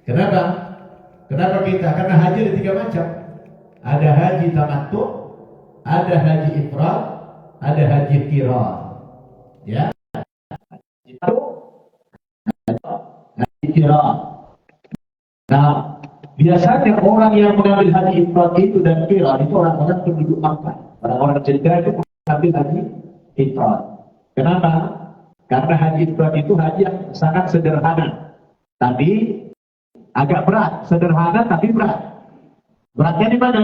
Kenapa? Kenapa kita? Karena haji ada 3 macam. Ada haji tamattu, ada haji ifrad, ada haji qiran. Ya. Itu haji qiran. Nah, biasanya orang yang mengambil haji ifrad itu dan qiran itu orang-orang penduduk Makkah. Orang-orang cerita itu mengambil haji ifrad. Kenapa? Karena haji ifrad itu haji yang sangat sederhana. Tapi agak berat, sederhana tapi berat. Beratnya di mana?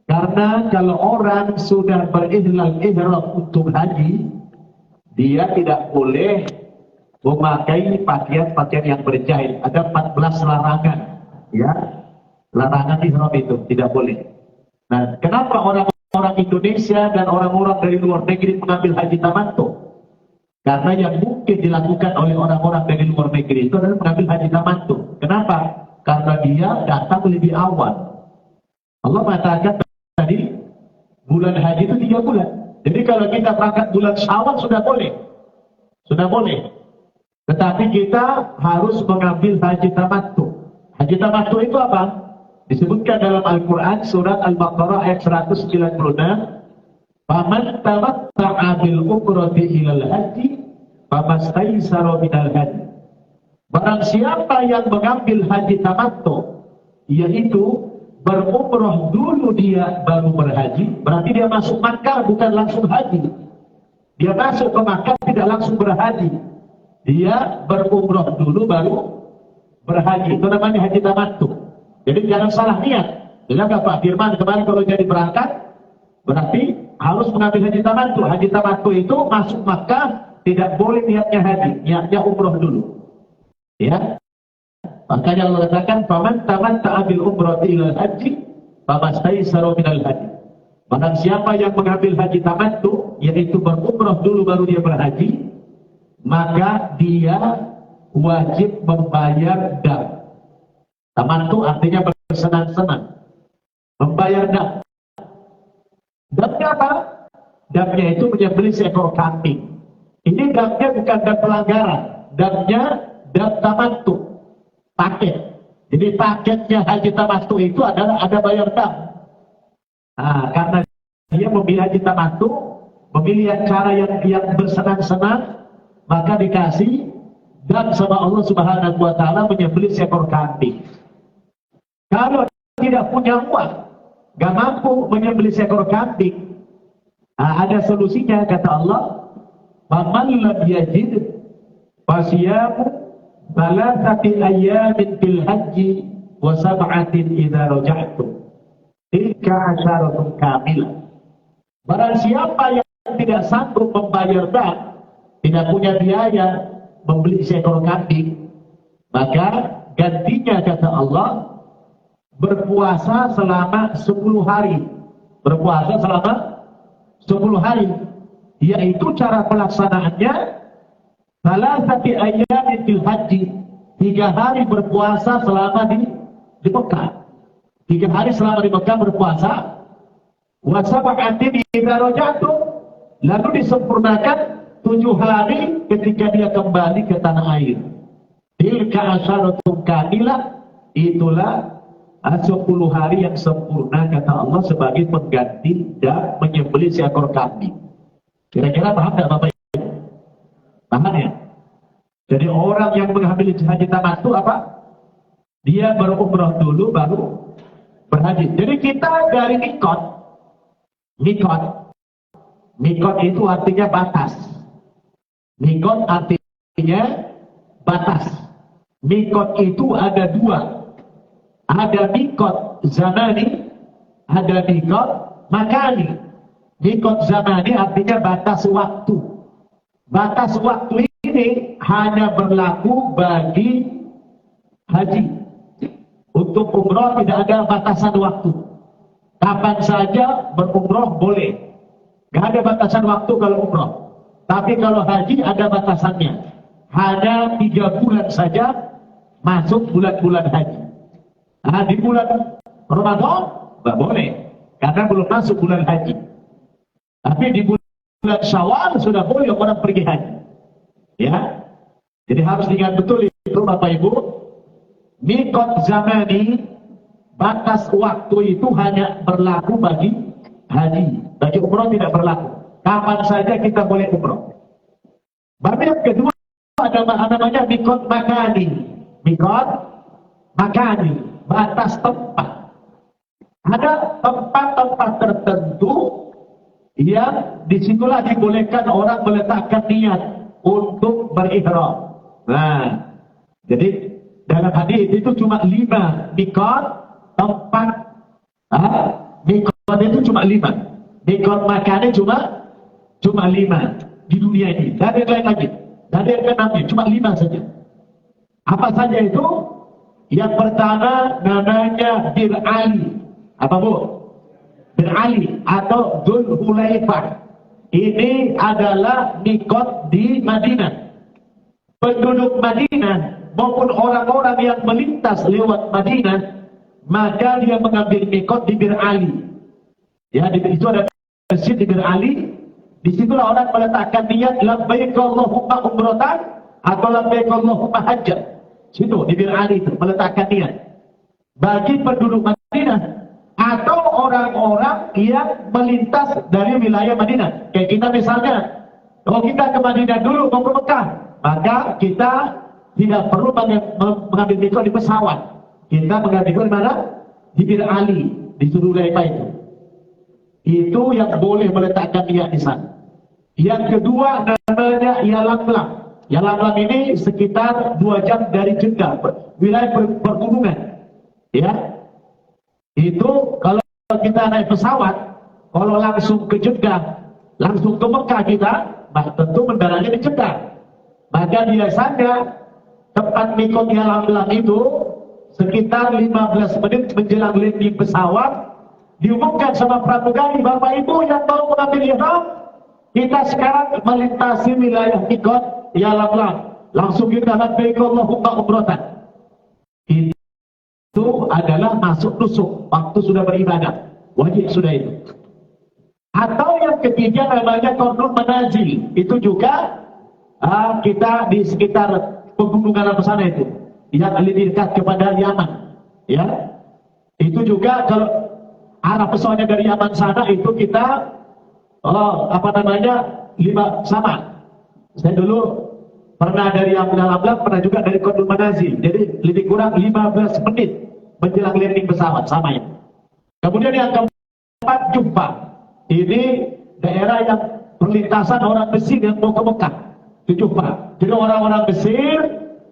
Karena kalau orang sudah berihlal ihram untuk haji, dia tidak boleh memakai pakaian-pakaian yang berjahit. Ada 14 larangan, ya. Larangan ihram itu tidak boleh. Nah, kenapa orang-orang Indonesia dan orang-orang dari luar negeri mengambil haji tamattu? Karena yang mungkin dilakukan oleh orang-orang dari luar negeri itu adalah mengambil haji tamattu. Kenapa? Karena dia datang lebih awal. Allah mengatakan tadi bulan haji itu 3 bulan. Jadi kalau kita berangkat bulan Syawal sudah boleh. Sudah boleh. Tetapi kita harus mengambil haji tamattu. Haji tamattu itu apa? Disebutkan dalam Al-Quran surat Al-Baqarah ayat 196. Faman tamatta'a bil umrati ilal haji famastaysara minal haji. Barang siapa yang mengambil haji tamattu, yaitu berumrah dulu dia baru berhaji, berarti dia masuk Makkah bukan langsung haji. Dia masuk ke Makkah tidak langsung berhaji. Dia berumrah dulu baru berhaji. Itu namanya haji tamattu. Jadi jangan salah niat. Dengar Pak Firman kemarin kalau jadi berangkat berarti harus mengambil haji tamattu. Haji tamattu itu masuk Makkah tidak boleh niatnya haji, niatnya umroh dulu. Ya. Makanya Allah katakan faman tamatta'a bil umrati ilal haji famastaysara minal haji. Barang siapa yang mengambil haji tamattu, yaitu berumrah dulu baru dia berhaji, maka dia wajib membayar dam. Tamattu artinya bersenang-senang. Membayar dam. Damnya apa? Damnya itu menyembelih seekor kambing. Ini damnya bukan dam pelanggaran. Damnya dam tamattu. Paket. Jadi paketnya haji tamattu itu adalah ada bayar dam. Nah, karena dia memilih haji tamattu, memilih cara yang bersenang-senang, maka dikasih dam sama Allah Subhanahu wa taala menyembelih seekor kambing. Kalau tidak punya uang, gak mampu menyembelih seekor kambing, nah, ada solusinya kata Allah, "Faman lam yajid fasiyamu thalathati ayyamin fil haji wa sab'atin idza raja'tum." Tilka asyaratun kamilah. Barang siapa yang tidak sanggup membayar dam, tidak punya biaya membeli seekor kambing, maka gantinya kata Allah berpuasa selama 10 hari. Berpuasa selama 10 hari. Yaitu cara pelaksanaannya thalathati ayyamin fil haji. 3 hari berpuasa selama di Mekah. 3 hari selama di Mekah berpuasa. Wa sab'atin idza raja'tum. Lalu disempurnakan 7 hari ketika dia kembali ke tanah air. Tilka asyaratun kamilah. Itulah 10 hari yang sempurna kata Allah sebagai pengganti dan menyembelih seekor kambing. Kira-kira paham tidak Bapak Ibu? Paham ya? Jadi orang yang mengambil haji tamattu apa? Dia berumrah dulu baru berhaji. Jadi kita dari mikot. Mikot itu artinya batas. Mikot artinya batas. Mikot itu ada 2. Ada mikot zamani, ada mikot makani. Mikot zamani artinya batas waktu. Batas waktu ini hanya berlaku bagi haji. Untuk umroh tidak ada batasan waktu. Kapan saja berumroh boleh. Gak ada batasan waktu kalau umroh. Tapi kalau haji ada batasannya. Hanya 3 bulan saja masuk bulan-bulan haji. Nah, di bulan Ramadan nggak boleh karena belum masuk bulan haji. Tapi di bulan Syawal sudah boleh orang pergi haji. Ya, jadi harus diingat betul itu Bapak Ibu. Mikot zamani, batas waktu itu hanya berlaku bagi haji. Bagi umroh tidak berlaku. Kapan saja kita boleh umroh. Baru yang kedua ada namanya mikot makani. Mikot makani, batas tempat. Ada tempat-tempat tertentu yang disitulah dibolehkan orang meletakkan niat untuk berihram. Nah, jadi dalam hadis itu cuma 5 mikot tempat. Mikot itu cuma 5. Mikot makannya cuma 5 di dunia ini. Dan yang lain lagi. Dan yang keenamnya cuma 5 saja. Apa saja itu? Yang pertama namanya Bir Ali. Apa bu? Bir Ali atau Dzul Hulaifah. Ini adalah mikot di Madinah. Penduduk Madinah maupun orang-orang yang melintas lewat Madinah, maka dia mengambil mikot di Bir Ali. Ya, itu ada masjid di Bir Ali. Disitulah orang meletakkan niat labbaik Allahumma umratan atau labbaik Allahumma hajjat. Situ di Bir Ali itu meletakkan niat. Bagi penduduk Madinah atau orang-orang yang melintas dari wilayah Madinah. Kayak kita misalnya, kalau kita ke Madinah dulu mau ke Mekah, maka kita tidak perlu mengambil mikot di pesawat. Kita mengambil mikot di mana? Di Bir Ali, di Dzulhulaifah itu. Itu yang boleh meletakkan niat di sana. Yang kedua namanya Yalamlam. Yalamlam ini sekitar 2 jam dari Jeddah, wilayah perhubungan. Ya, itu kalau kita naik pesawat, kalau langsung ke Jeddah, langsung ke Mekah kita, tentu mendaratnya di Jeddah. Maka biasanya tempat mikot Yalamlam itu sekitar 15 menit menjelang landing pesawat diumumkan sama pramugari, Bapak Ibu yang mau mengambil ihram, kita sekarang melintasi wilayah mikot Yalamlam. Langsung kita labbaik Allahumma umratan. Itu adalah masuk nusuk, waktu sudah beribadah, wajib sudah itu. Atau yang ketiga namanya Qardul Manazil. Itu juga kita di sekitar pegunungan sana itu, yang lebih dekat kepada Yaman. Ya, itu juga kalau arah pesawatnya dari Yaman sana itu kita sama. Saya dulu pernah dari Yaman, pernah juga dari Qardul Manazil. Jadi lebih kurang 15 menit menjelang landing pesawat, sama ya. Kemudian yang keempat Juhfah. Ini daerah yang perlintasan orang Mesir yang mau ke Mekah. Itu Juhfah. Jadi orang-orang Mesir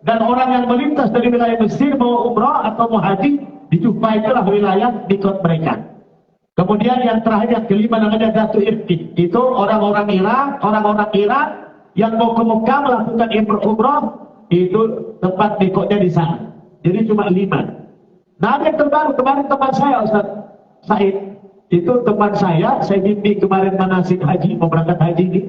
dan orang yang melintas dari wilayah Mesir mau umrah atau mau haji, di Juhfah itulah wilayah mikot mereka. Kemudian yang terakhir, yang kelima namanya Datu Irqi. Itu orang-orang Irak yang mau ke Mekah melakukan umrah, itu tempat mikotnya di sana. Jadi cuma 5. Nah, yang terbaru kemarin teman saya Ustaz Said, itu teman saya bimbing kemarin manasik haji, mau berangkat haji ini.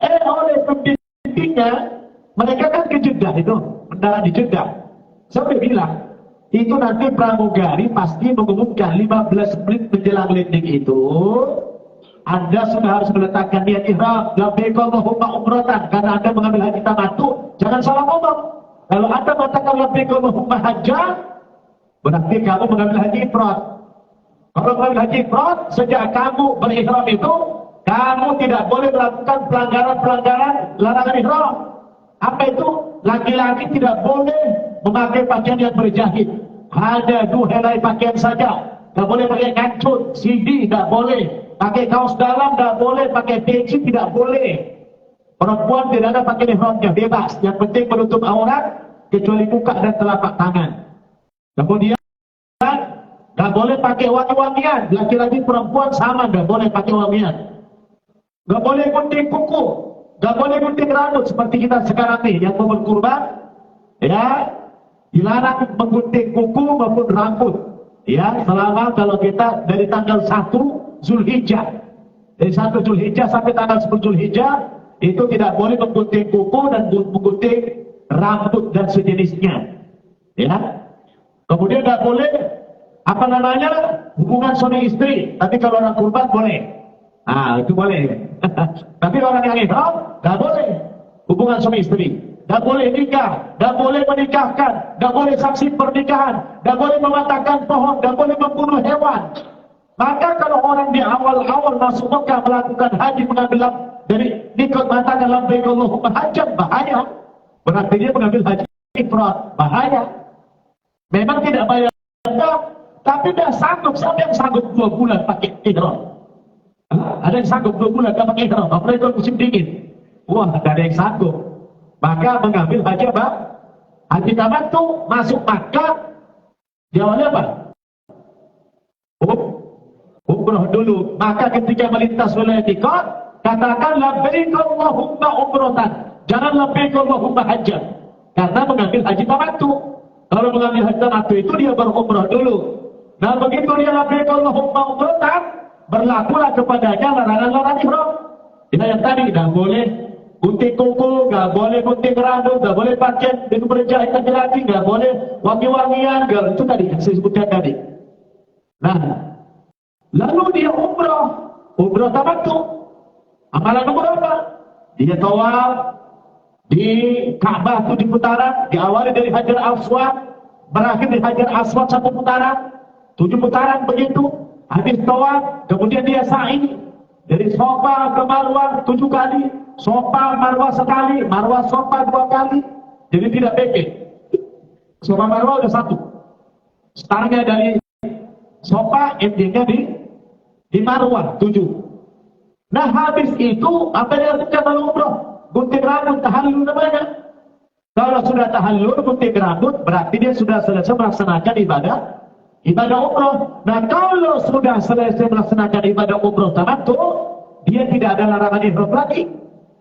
Oleh pembimbingnya, mereka kan ke Jeddah itu, mendarat di Jeddah. Saya bilang, itu nanti pramugari pasti mengumumkan 15 menit menjelang landing itu, Anda sudah harus meletakkan niat ihram, labbaik Allahumma umratan, karena Anda mengambil haji tamattu. Jangan salah ngomong. Kalau Anda mengatakan labbaik Allahumma hajjat, berarti kamu mengambil haji ifrad. Kalau mengambil haji ifrad, sejak kamu berihram itu, kamu tidak boleh melakukan pelanggaran-pelanggaran larangan ihram. Apa itu? Laki-laki tidak boleh memakai pakaian yang berjahit. Hanya 2 helai pakaian saja. Tidak boleh pakai kancut, CD, tidak boleh. Pakai kaos dalam, tidak boleh. Pakai peci, tidak boleh. Perempuan tidak ada pakai ihramnya, bebas. Yang penting menutup aurat, kecuali muka dan telapak tangan. Kemudian nggak boleh pakai wangi-wangian, laki-laki perempuan sama, nggak boleh pakai wangian, nggak boleh gunting kuku, nggak boleh gunting rambut seperti kita sekarang nih yang mau berkurban, ya dilarang menggunting kuku maupun rambut, ya selama kalau kita dari tanggal 1 Zulhijjah, dari 1 Zulhijjah sampai tanggal 10 Zulhijjah itu tidak boleh menggunting kuku dan menggunting rambut dan sejenisnya, ya. Kemudian nggak boleh hubungan suami istri, tapi kalau orang kurban boleh. Itu boleh. Tapi orang yang ihram nggak boleh hubungan suami istri. tidak boleh nikah, tidak boleh menikahkan, tidak boleh saksi pernikahan, tidak boleh mematahkan pohon, tidak boleh membunuh hewan. Maka kalau orang di awal-awal masuk Mekah melakukan haji mengambil dari nikah mengatakan labbaik Allahumma hajjan, bahaya. Berarti dia mengambil haji ifrat, bahaya. Memang tidak bayar, tapi dia sanggup. Siapa yang sanggup 2 bulan pakai ihram? Ada yang sanggup 2 bulan tak pakai ihram, apalagi kalau musim dingin. Wah, tidak ada yang sanggup. Maka mengambil haji apa? Haji tamattu, masuk Makkah. Dia awalnya apa? Umrah dulu. Maka ketika melintas wilayah miqat, katakan labbaik Allahumma umratan, jangan labbaik Allahumma hajjan, karena mengambil haji tamattu. Kalau mengambil haji tamattu itu dia berumrah dulu. Nah begitu dia labbaik Allahumma umratan, berlakulah kepadanya larangan-larangan ihram. Ya, yang tadi tidak boleh gunting kuku, nggak boleh gunting rambut, nggak boleh pakai dengan berjahit laki-laki, nggak boleh wangi-wangian, itu tadi yang saya sebutkan tadi. Nah, lalu dia umrah tamattu. Amalan umrah apa? Dia tawaf di Ka'bah 7 putaran, diawali dari Hajar Aswad, berakhir di Hajar Aswad 1 putaran, 7 putaran begitu. Habis tawaf, kemudian dia sa'i dari Safa ke Marwah 7 kali, Safa Marwah sekali, Marwah Safa 2 kali. Jadi tidak pekeh. Safa Marwah udah 1. Startnya dari Safa, endingnya di Marwah 7. Nah habis itu apa yang dilakukan dalam umrah? Gunting rambut, tahallul namanya. Kalau sudah tahallul, gunting rambut, berarti dia sudah selesai melaksanakan ibadah umrah. Nah kalau sudah selesai melaksanakan ibadah umrah tamattu, dia tidak ada larangan ihram lagi.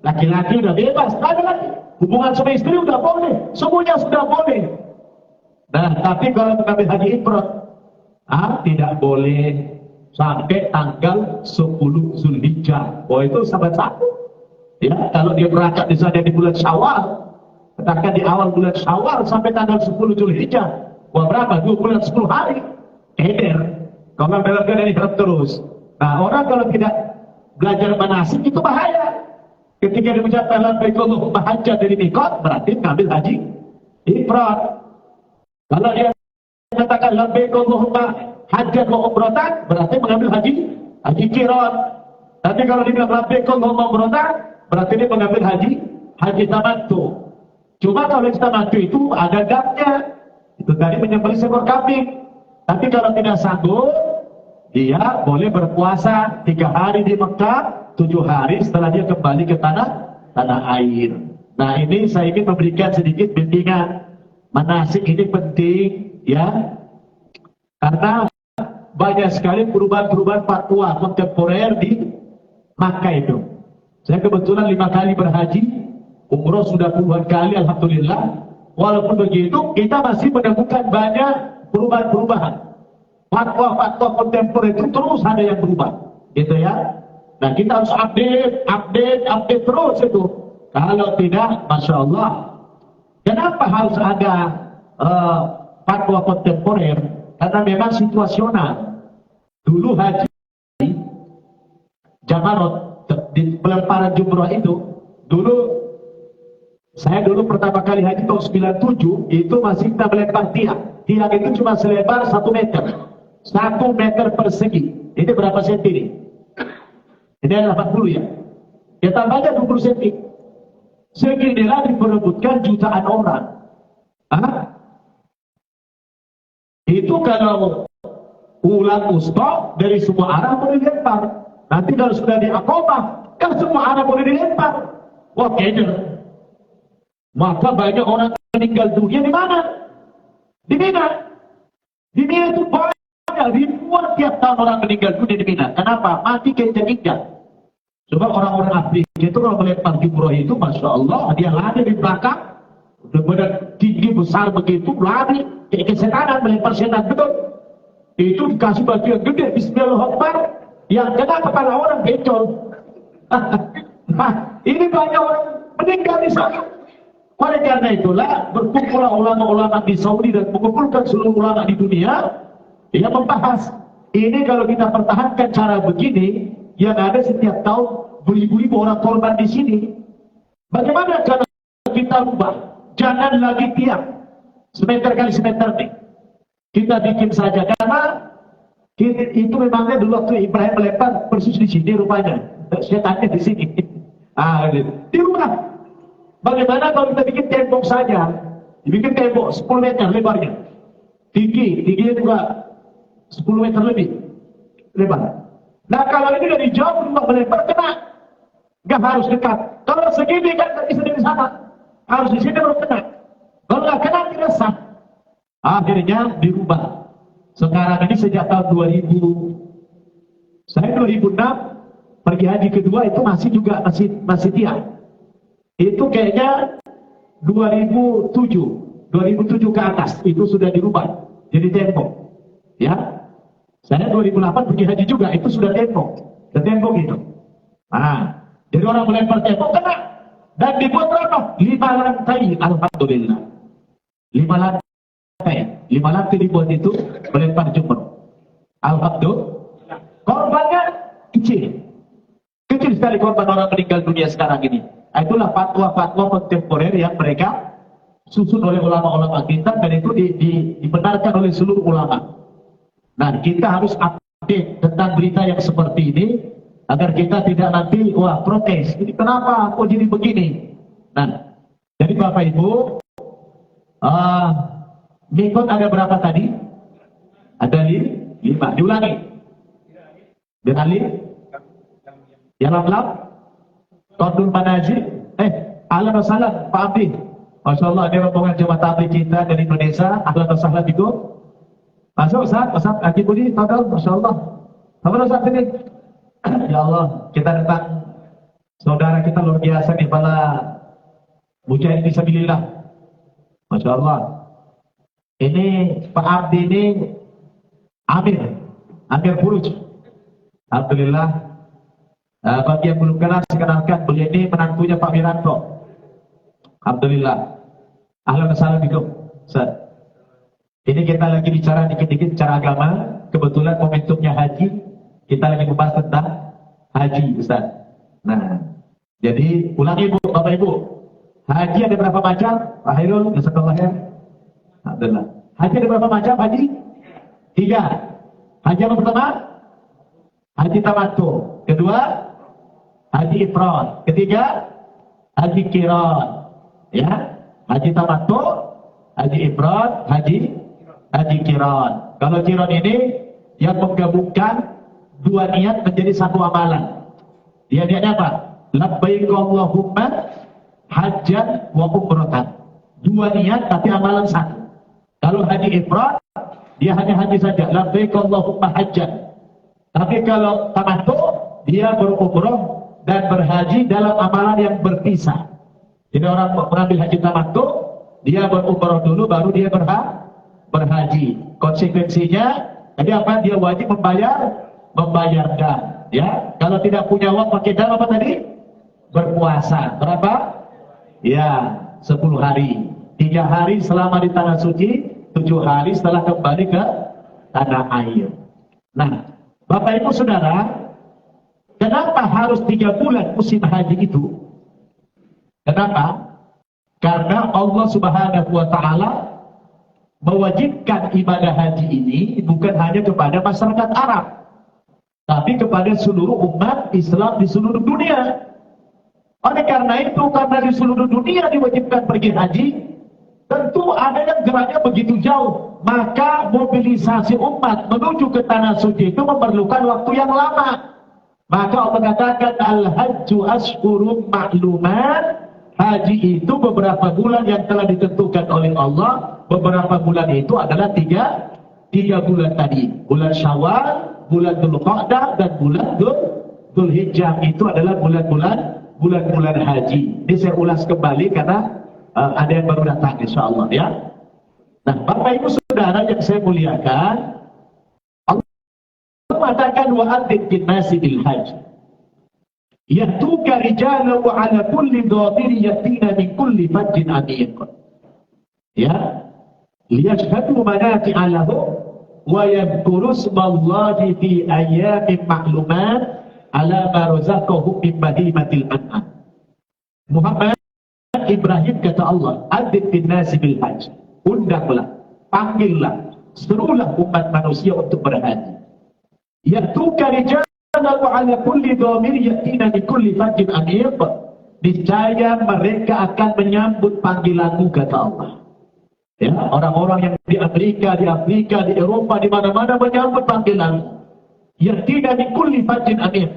Laki-laki udah bebas, ada lagi. Hubungan sama istri udah boleh, semuanya sudah boleh. Nah tapi kalau mengambil haji ifrat, tidak boleh sampai tanggal 10 Zulhijjah. Oh itu sahabat satu. Ya, kalau dia berangkat misalnya di bulan Syawal, katakan di awal bulan Syawal sampai tanggal 10 Zulhijjah. Wah berapa? 2 bulan 10 hari. Eder. Kalau dalam dari ihram terus. Nah orang kalau tidak belajar manasik itu bahaya. Ketika dia mengucapkan labbaik Allahumma hajjan dari miqat, berarti mengambil haji ifrat. Kalau dia mengatakan labbaik Allahumma hajjan wa umratan, berarti mengambil haji qiran. Tapi kalau dia bilang labbaik Allahumma umratan, berarti dia mengambil haji tamattu. Cuma kalau haji tamattu itu ada dapnya. Itu tadi menyembelih seekor kambing. Tapi kalau tidak sanggup, dia boleh berpuasa 3 hari di Mekah, 7 hari setelah dia kembali ke tanah air. Nah ini saya ingin memberikan sedikit bimbingan. Manasik ini penting, ya, karena banyak sekali perubahan-perubahan fatwa kontemporer di Makkah itu. Saya kebetulan 5 kali berhaji, umroh sudah puluhan kali, alhamdulillah. Walaupun begitu, kita masih menemukan banyak perubahan-perubahan. Fatwa-fatwa kontemporer itu terus ada yang berubah, gitu ya. Nah kita harus update terus itu. Kalau tidak, masya Allah. Kenapa harus ada fatwa kontemporer? Karena memang situasional. Dulu haji Jamarot di pelemparan jumrah itu, saya dulu pertama kali haji tahun 97, itu masih kita melempar tiang. Tiang itu cuma selebar 1 meter. 1 meter persegi. Ini berapa senti ini? Ini ada 80 ya. Ya tambahnya 20 senti. Seginilah diperebutkan jutaan orang. Itu kalau ulat ustok dari semua arah boleh dilempar. Nanti kalau sudah di Aqabah, kan semua arah boleh dilempar. Wah keder. Maka banyak orang meninggal dunia di mana? Di Mina. Di Mina itu banyak ribuan tiap tahun orang meninggal dunia di Mina. Kenapa? Mati keinjak-injak. Coba orang-orang Afrika itu kalau melempar jumroh itu, masya Allah, dia lari di belakang, benar tinggi besar begitu, lari kayak kesetanan, melempar setan betul. Itu dikasih batu yang gede, Bismillahirrahmanirrahim, yang kena kepala orang bencol. Nah, ini banyak orang meninggal di sana. Oleh karena itulah berkumpullah ulama-ulama di Saudi dan mengumpulkan seluruh ulama di dunia yang membahas ini. Kalau kita pertahankan cara begini, yang ada setiap tahun beribu-ribu orang korban di sini. Bagaimana cara kita kita rubah. Jangan lagi tiang semeter kali semeter nih. Kita bikin saja, karena itu memangnya dulu waktu Ibrahim melempar persis di sini rupanya. Setannya di sini. Dirubah. Bagaimana kalau kita bikin tembok saja? Dibikin tembok 10 meter lebarnya. Tingginya juga 10 meter lebih lebar. Nah kalau ini dari jauh rumah melempar kena. Gak harus dekat. Kalau segini kan tak bisa dari sana. Harus di sini baru kena. Kalau nggak kena tidak sah. Akhirnya dirubah. Sekarang ini sejak tahun 2000, saya 2006 pergi haji kedua itu masih tiang. Itu kayaknya 2007 ke atas itu sudah dirubah jadi tembok. Ya, saya 2008 pergi haji juga itu sudah tembok itu. Nah, jadi orang melempar tembok kena dan dibuat berapa? 5 lantai, alhamdulillah. 5 lantai dibuat itu melempar jumroh. Alhamdulillah. Korbannya kecil sekali korban orang meninggal dunia sekarang ini. Itulah fatwa-fatwa kontemporer yang mereka susun oleh ulama-ulama kita, dan itu dibenarkan oleh seluruh ulama. Nah, kita harus update tentang berita yang seperti ini agar kita tidak nanti protes. Ini kenapa kok jadi begini? Nah, jadi Bapak Ibu, mikot ada berapa tadi? Ada 5. Diulangi. Dengan yang lam Todul Manazil. Ahlan wa sahlan Pak Abdi. Masya Allah, ini rombongan jemaah tabligh kita dari Indonesia. Ahlan wa sahlan itu. Masuk Ustaz Aki Budi, tadal, Masya Allah. Sama Ustaz ini. Ya Allah, kita datang saudara kita luar biasa nih, para mujahid fisabilillah. Masya Allah. Ini Pak Abdi ini Amir Furuj. Alhamdulillah. Bagi yang belum kenal, saya kenalkan, beliau ini menantunya Pak Wiranto. Alhamdulillah. Ahlan wa sahlan bikum. Ini kita lagi bicara dikit-dikit cara agama. Kebetulan momentumnya haji. Kita lagi membahas tentang haji, Ustaz. Nah, jadi ulangi Bu, Bapak Ibu. Haji ada berapa macam? Pak Hairul, jazakallah khair. Alhamdulillah. Haji ada berapa macam? Haji 3. Haji yang pertama? Haji tamattu. Kedua, haji ifrad. Ketiga, haji qiran. Ya, haji tamattu, haji ifrad, haji qiran. Kalau qiran ini yang menggabungkan 2 niat menjadi 1 amalan. Dia niatnya apa? Labbaik Allahumma hajjan wa umratan. 2 niat tapi amalan 1. Kalau haji ifrad, dia hanya haji saja. Labbaik Allahumma hajjan. Tapi kalau tamattu, dia berumrah dan berhaji dalam amalan yang berpisah. Jadi orang mengambil haji tamattu, dia berumrah dulu baru dia berhaji. Konsekuensinya, jadi apa? Dia wajib membayar dam. Ya, kalau tidak punya uang pakai dam apa tadi? Berpuasa. Berapa? Ya, 10 hari. 3 hari selama di tanah suci, 7 hari setelah kembali ke tanah air. Nah, Bapak Ibu Saudara, kenapa harus 3 bulan musim haji itu? Kenapa? Karena Allah Subhanahu wa Ta'ala mewajibkan ibadah haji ini bukan hanya kepada masyarakat Arab, tapi kepada seluruh umat Islam di seluruh dunia. Oleh karena itu, karena di seluruh dunia diwajibkan pergi haji, tentu ada yang geraknya begitu jauh, maka mobilisasi umat menuju ke tanah suci itu memerlukan waktu yang lama. Maka Allah katakan al-hajju ashhurun ma'lumat. Haji itu beberapa bulan yang telah ditentukan oleh Allah. Beberapa bulan itu adalah tiga bulan tadi. Bulan Syawal, bulan Dzulqa'dah, dan bulan Dzulhijjah. Itu adalah bulan-bulan haji. Ini saya ulas kembali karena ada yang baru datang, insyaallah ya. Nah, Bapak Ibu Saudara yang saya muliakan, Allah mengatakan wa'adzin bin-nasi bil hajj yatuka rijalan wa 'ala kulli dhamirin yatina min kulli fajjin 'amiq. Ya, liyashhadu manafi'a lahum wa yadhkuru ismallahi fi ayyamin ma'lumat 'ala ma razaqahum min bahimatil an'am. Muhammad, Ibrahim, kata Allah, adzin fin nasi bil hajj, undanglah, panggillah, serulah umat manusia untuk berhaji. Ya'tuka rijalan wa 'ala kulli dhamir ya'tina bi kulli fajjin amiq. Niscaya mereka akan menyambut panggilanmu, kata Allah. Ya, orang-orang yang di Amerika, di Afrika, di Eropa, di mana-mana menyambut panggilanmu. Ya'tina bi kulli fajjin amiq.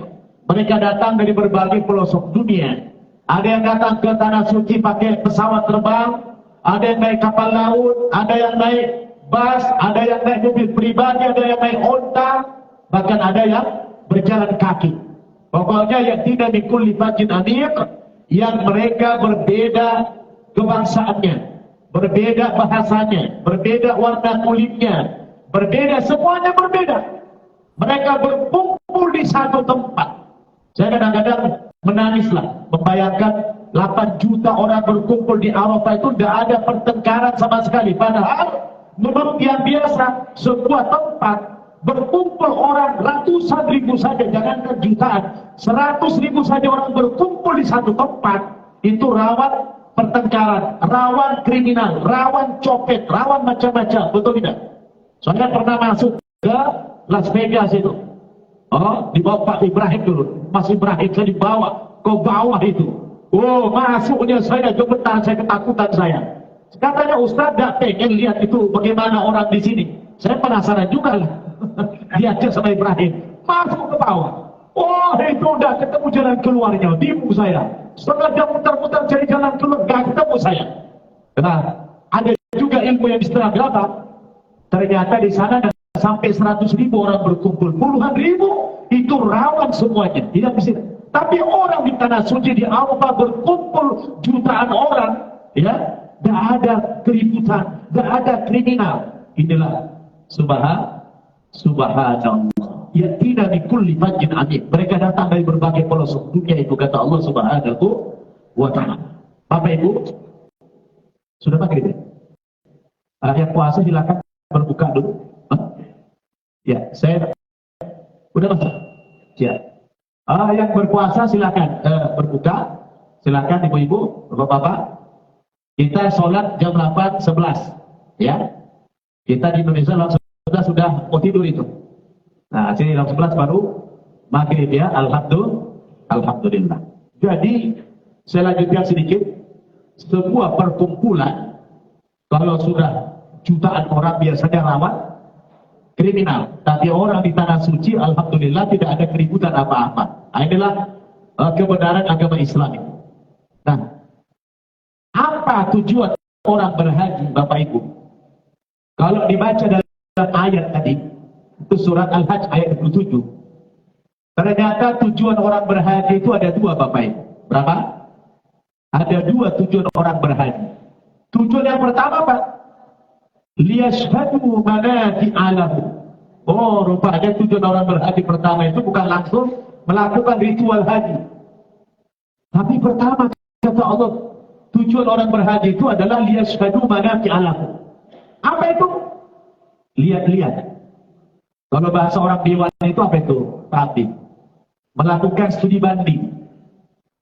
Mereka datang dari berbagai pelosok dunia. Ada yang datang ke tanah suci pakai pesawat terbang, ada yang naik kapal laut, ada yang naik bus, ada yang naik mobil pribadi, ada yang naik onta, bahkan ada yang berjalan kaki. Pokoknya yang tidak dikulli fajin amiq, yang mereka berbeda kebangsaannya, berbeda bahasanya, berbeda warna kulitnya, berbeda, semuanya berbeda. Mereka berkumpul di satu tempat. Saya kadang-kadang menangislah membayangkan 8 juta orang berkumpul di Arafah itu tidak ada pertengkaran sama sekali. Padahal menurut yang biasa, sebuah tempat berkumpul orang ratusan ribu saja, jangankan jutaan, 100.000 saja orang berkumpul di satu tempat, itu rawan pertengkaran, rawan kriminal, rawan copet, rawan macam-macam, betul tidak? Saya pernah masuk ke Las Vegas itu. Oh, dibawa Pak Ibrahim dulu, Mas Ibrahim, saya dibawa ke bawah itu. Oh, masuknya saya gemetar, saya ketakutan saya. Katanya Ustaz tidak pengen lihat itu bagaimana orang di sini. Saya penasaran juga lah. Diajak sama Ibrahim masuk ke bawah. Oh, itu udah ketemu jalan keluarnya. Bingung saya. Setelah dia muter-muter cari jalan keluar, gak ketemu saya. Nah, ada juga ilmu yang istilah berapa? Ternyata di sana ada sampai 100.000 orang berkumpul, puluhan ribu, itu rawan semuanya, tidak bisa. Tapi orang di tanah suci di Arafah berkumpul jutaan orang, ya, tidak ada keributan, tidak ada kriminal. Inilah subhanallah. Ya tidak di kulli fajjin amiq. Mereka datang dari berbagai pelosok dunia itu, kata Allah Subhanahu wa ta'ala. Bapak Ibu, sudah maghrib ya? Yang puasa silakan berbuka dulu. Ya, saya udah masuk. Ya. Yang berpuasa silakan berbuka. Silakan ibu-ibu, bapak-bapak. Kita sholat jam 8.11. Ya. Kita di Indonesia jam 11 sudah mau tidur itu. Nah, sini jam 11 baru maghrib ya. Alhamdulillah. Jadi saya lanjutkan sedikit. Sebuah perkumpulan kalau sudah jutaan orang biasanya rawan kriminal, tapi orang di tanah suci alhamdulillah tidak ada keributan apa-apa. Inilah kebenaran agama Islam. Nah, apa tujuan orang berhaji, Bapak Ibu? Kalau dibaca dalam ayat tadi, itu surat Al-Hajj ayat 27, ternyata tujuan orang berhaji itu ada dua, Bapak Ibu. Berapa? Ada dua tujuan orang berhaji. Tujuan yang pertama, Pak, liyashhadu manafi'a lahum. Oh, rupanya tujuan orang berhaji pertama itu bukan langsung melakukan ritual haji. Tapi pertama, kata Allah, tujuan orang berhaji itu adalah liyashhadu manafi'a lahum. Apa itu? Lihat-lihat. Kalau bahasa orang Dewan itu apa itu? Tapi melakukan studi banding.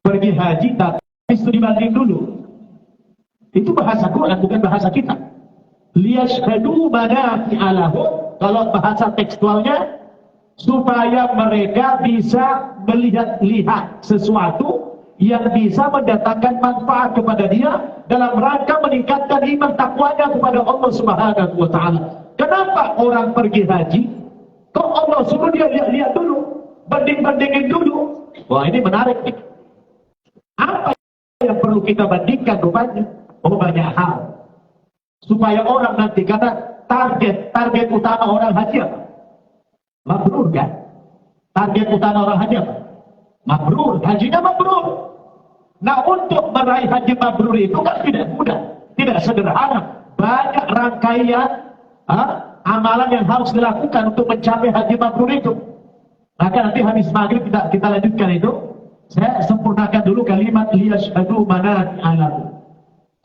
Pergi haji tapi studi banding dulu. Itu bahasa Quran, bukan bahasa kita. Liyashhadu manafi'a lahum, kalau bahasa tekstualnya, supaya mereka bisa melihat sesuatu yang bisa mendatangkan manfaat kepada dia dalam rangka meningkatkan iman takwanya kepada Allah Subhanahu wa ta'ala. Kenapa orang pergi haji? Kok Allah suruh dia lihat-lihat dulu, banding-bandingin dulu? Wah, ini menarik nih. Apa yang perlu kita bandingkan rupanya? Oh, banyak hal. Supaya orang nanti, karena target utama orang haji apa? Mabrur kan? Target utama orang haji apa? Mabrur, hajinya mabrur. Nah, untuk meraih haji mabrur itu kan tidak mudah, tidak sederhana. Banyak rangkaian amalan yang harus dilakukan untuk mencapai haji mabrur itu. Maka nanti habis maghrib kita lanjutkan itu. Saya sempurnakan dulu kalimat liyashhadu manafi'a lahum,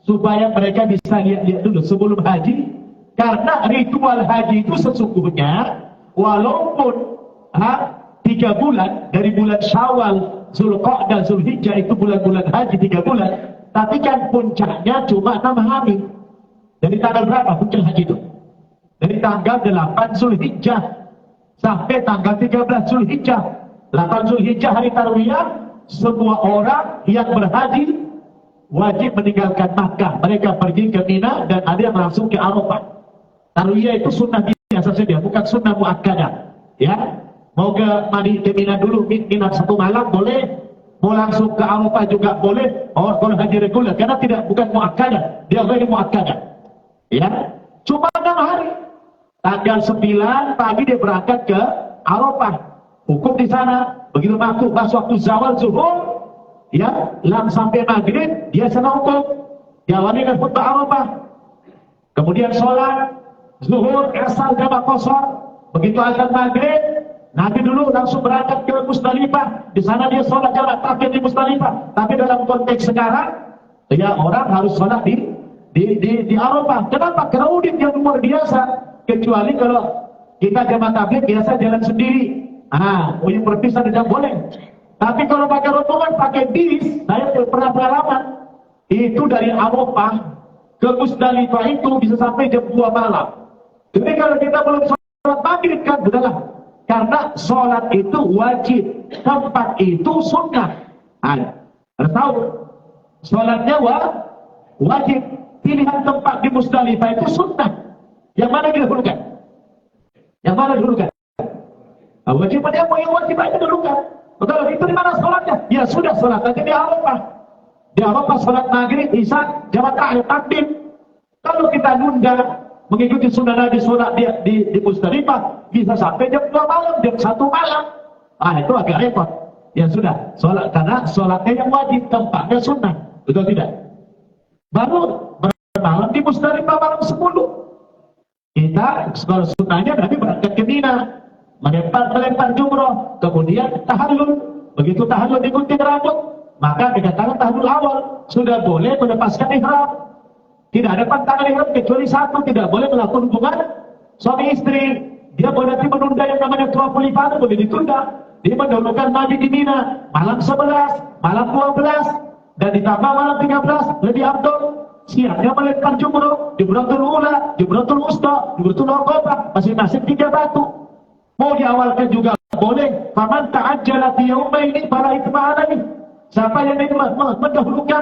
supaya mereka bisa lihat-lihat dulu sebelum haji. Karena ritual haji itu sesungguhnya walaupun 3 bulan dari bulan Syawal Zulqa'dah, Zulhijjah itu bulan-bulan haji 3 bulan, tapi kan puncaknya cuma 6 hari. Dari tanggal berapa puncak haji itu? Dari tanggal 8 Zulhijjah sampai tanggal 13 Zulhijjah. 8 Zulhijjah hari Tarwiyah, semua orang yang berhaji wajib meninggalkan Makkah. Mereka pergi ke Mina dan ada yang langsung ke Arafah. Tarwiyah itu sunnah biasa saja, bukan sunnah muakkadah. Ya, mau ke Mina dulu, Mina 1 malam boleh, mau langsung ke Arafah juga boleh. Oh, kalau haji reguler, karena bukan muakkadah, dia bagi muakkadah. Ya, cuma 6 hari. Tanggal 9 pagi dia berangkat ke Arafah. Hukum di sana, begitu masuk waktu zawal zuhur, ya, sampai maghrib dia sana hukum. Diawali dengan khutbah Arafah. Kemudian sholat zuhur, asar, jamak qashar. Begitu azan maghrib, nanti dulu langsung berangkat ke Musdalifah. Di sana dia sholat jamak takhir di Musdalifah. Tapi dalam konteks sekarang, ya orang harus sholat di Arafah. Kenapa? Crowded yang luar biasa. Kecuali kalau kita jamaah tabligh biasa jalan sendiri. Yang berpisah tidak boleh. Tapi kalau pakai rombongan, pakai bis, saya pernah pengalaman. Itu dari Arafah ke Musdalifah itu bisa sampai jam 2 malam. Jadi kalau kita belum sholat maghrib kan, udahlah. Karena sholat itu wajib, tempat itu sunnah. Harus tahu, sholatnya wajib. Pilihan tempat di Musdalifah itu sunnah. Yang mana didahulukan? Yang mana didahulukan? Wajib pada yang wajib aja didahulukan. Betul, itu di mana sholatnya? Ya sudah, sholat aja di Arafah. Di Arafah sholat maghrib, isya, jamak akhir takdim. Kalau kita nunda mengikuti sunnah Nabi sholat di Musdalifah, bisa sampai jam 2 malam, jam 1 malam. Itu agak repot. Ya sudah, sholat, karena sholatnya yang wajib, tempatnya sunnah. Betul tidak? Baru bermalam di Musdalifah malam 10. Kita sekolah sunnahnya Nabi berangkat ke Mina, melempar jumroh, kemudian tahallul. Begitu tahallul digunting rambut, maka dikatakan tahallul awal, sudah boleh melepaskan ihram. Tidak ada pantangan ihram kecuali satu, tidak boleh melakukan hubungan suami istri. Dia boleh menunda yang namanya tawaful ifadah, boleh ditunda. Dia mendahulukan Nabi di Mina malam 11, malam 12, dan ditambah malam 13 lebih afdal. Siapnya melempar jumroh, jumratul ula, jumratul wusta, jumratul aqabah, masing-masing 3 batu. Mau diawalkan juga boleh. Faman ta'ajjala fi yawmaini fala itsma alaihi. Siapa yang mendahulukan,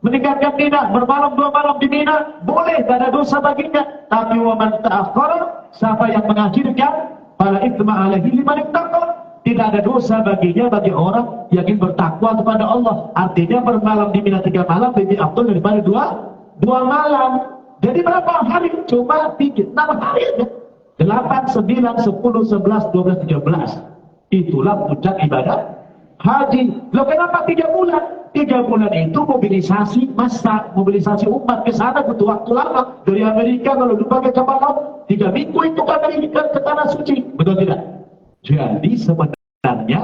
meninggalkan Mina, bermalam 2 malam di Mina, boleh, tidak ada dosa baginya. Tapi waman ta'akhkhara, siapa yang mengakhirkan, fala itsma alaihi liman ittaqa. Tidak ada dosa baginya bagi orang yang ingin bertakwa kepada Allah. Artinya bermalam di Mina 3 malam lebih afdal daripada 2 malam. Jadi berapa hari? Cuma 6 hari aja. 8, 9, 10, 11, 12, 13. Itulah puncak ibadah haji. Loh kenapa 3 bulan? 3 bulan itu mobilisasi massa, mobilisasi umat ke sana butuh waktu lama. Dari Amerika kalau dipakai kapal laut, 3 minggu itu kan ke tanah suci. Betul tidak? Jadi sebenarnya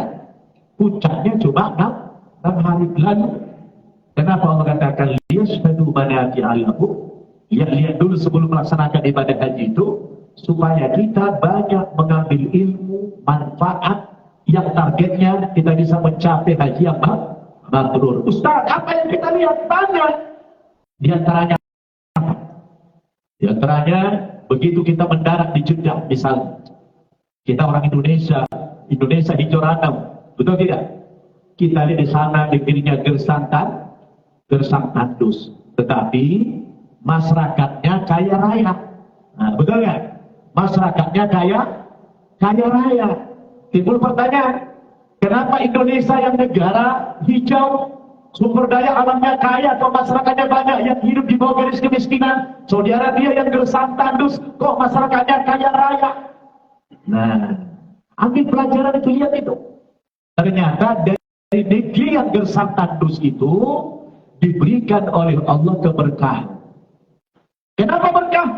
puncaknya cuma 6 hari lalu. Kenapa Allah katakan liyashhadu manafi'alahu? Lihat dulu sebelum melaksanakan ibadah haji itu, supaya kita banyak mengambil ilmu, manfaat yang targetnya kita bisa mencapai haji yang mabrur. Ustaz, apa yang kita lihat? Banyak. Di antaranya begitu kita mendarat di Jeddah misalnya. Kita orang Indonesia hijau ranau, betul tidak? Kita lihat di sana negerinya gersang tandus, tetapi masyarakatnya kaya raya. Betul nggak? Masyarakatnya kaya raya. Timbul pertanyaan, kenapa Indonesia yang negara hijau, sumber daya alamnya kaya, atau masyarakatnya banyak yang hidup di bawah garis kemiskinan? Saudi Arabia yang gersang tandus, kok masyarakatnya kaya raya? Ambil pelajaran itu, lihat itu. Ternyata dari negeri yang gersang tandus itu diberikan oleh Allah keberkahan. Kenapa berkah?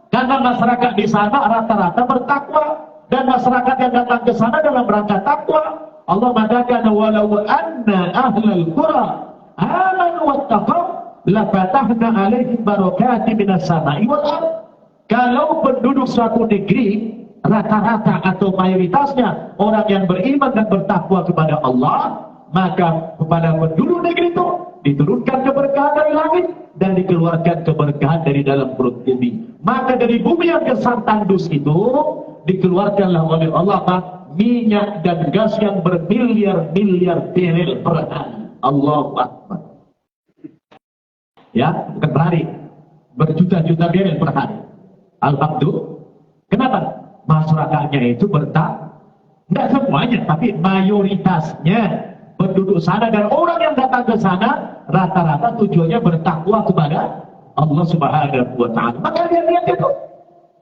Karena masyarakat di sana rata-rata bertakwa, dan masyarakat yang datang ke sana dalam rangka takwa. Allah mengatakan walau anna ahlal qura amanu wattaqaw la fatahna alaihim barakatin minas sama'i wal ardh. Kalau penduduk suatu negeri rata-rata atau mayoritasnya orang yang beriman dan bertakwa kepada Allah, maka kepada penduduk negeri itu diturunkan keberkahan dari langit dan dikeluarkan keberkahan dari dalam perut bumi. Maka dari bumi yang gersang tandus itu dikeluarkanlah oleh Allah minyak dan gas yang bermiliar-miliar barrel per hari. Allahu Akbar. Ya, bukan per hari, berjuta-juta barrel per hari. Alhamdulillah. Kenapa? Masyarakatnya itu tidak semuanya, tapi mayoritasnya penduduk sana dan orang yang datang ke sana rata-rata tujuannya bertakwa kepada Allah Subhanahu wa Ta'ala. Maka lihat itu.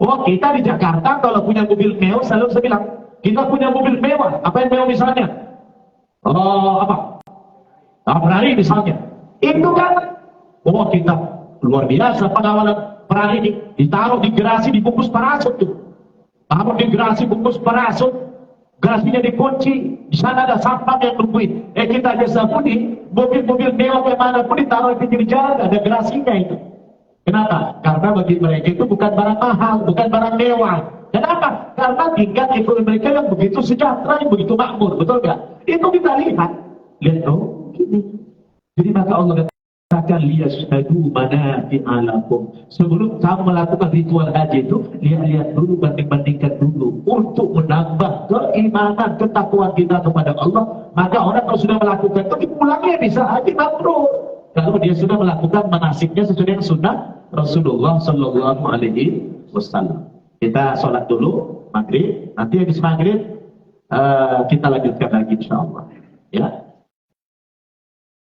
Oh, kita di Jakarta kalau punya mobil mewah, selalu saya bilang, kita punya mobil mewah. Apa yang mewah misalnya? Oh, apa? Ferrari misalnya. Itu kan, oh kita luar biasa pengawalan Ferrari ini. Ditaruh di garasi, dibungkus parasut tuh. Taruh di garasi, bungkus parasut. Garasinya dikunci, di sana ada sampah yang nungguin. Kita aja sabuni, mobil-mobil mewah kemana pun ditaruh di pinggir jalan, ada garasinya itu. Kenapa? Karena bagi mereka itu bukan barang mahal, bukan barang mewah. Kenapa? Karena tingkat ekonomi mereka yang begitu sejahtera, yang begitu makmur, betul nggak? Itu kita lihat tuh, gini. Jadi maka Allah katakan liyashhadu manafi'a lahum. Sebelum kamu melakukan ritual haji itu, lihat dulu, banding-bandingkan dulu untuk menambah keimanan, ketakwaan kita kepada Allah. Maka orang kalau sudah melakukan itu dipulangnya bisa haji mabrur. Kalau dia sudah melakukan manasiknya sesuai dengan sunnah Rasulullah Sallallahu Alaihi Wasallam. Kita sholat dulu maghrib, nanti habis maghrib kita lanjutkan lagi insyaallah. Ya.